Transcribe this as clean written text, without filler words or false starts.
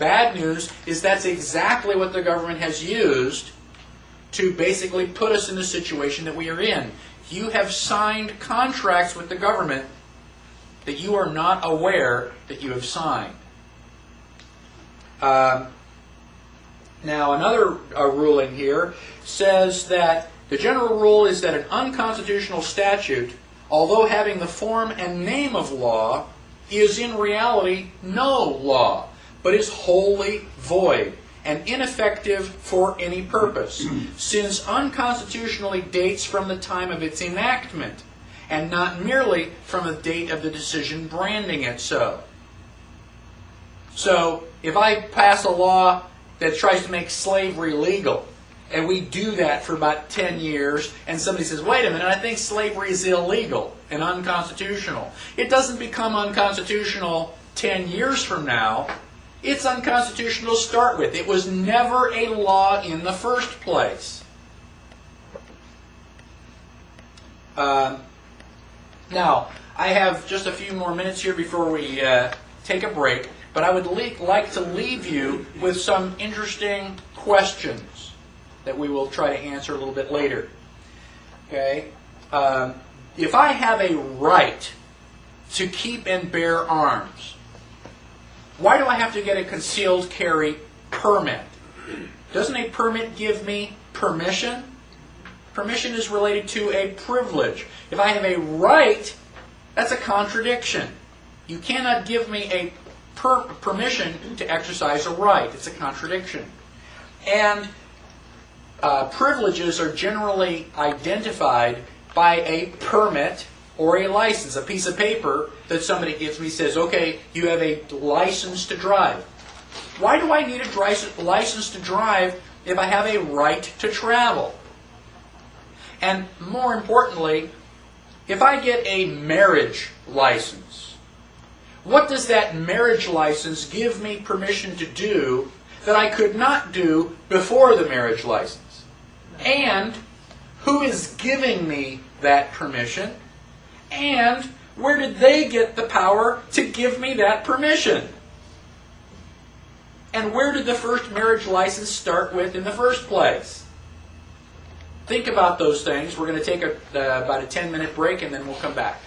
bad news is that's exactly what the government has used to basically put us in the situation that we are in. You have signed contracts with the government that you are not aware that you have signed. Now, another ruling here says that the general rule is that an unconstitutional statute, although having the form and name of law, is in reality no law, but is wholly void and ineffective for any purpose, since unconstitutionally dates from the time of its enactment, and not merely from the date of the decision branding it so. So, if I pass a law that tries to make slavery legal, and we do that for about 10 years, and somebody says, wait a minute, I think slavery is illegal and unconstitutional. It doesn't become unconstitutional 10 years from now. It's unconstitutional to start with. It was never a law in the first place. Now, I have just a few more minutes here before we take a break, but I would like to leave you with some interesting questions that we will try to answer a little bit later. Okay? If I have a right to keep and bear arms, why do I have to get a concealed carry permit? Doesn't a permit give me permission? Permission is related to a privilege. If I have a right, that's a contradiction. You cannot give me a permission to exercise a right. It's a contradiction. And privileges are generally identified by a permit or a license, a piece of paper that somebody gives me says, okay, you have a license to drive. Why do I need a license to drive if I have a right to travel? And more importantly, if I get a marriage license, what does that marriage license give me permission to do that I could not do before the marriage license? And who is giving me that permission? And where did they get the power to give me that permission? And where did the first marriage license start with in the first place? Think about those things. We're going to take about a 10-minute break and then we'll come back.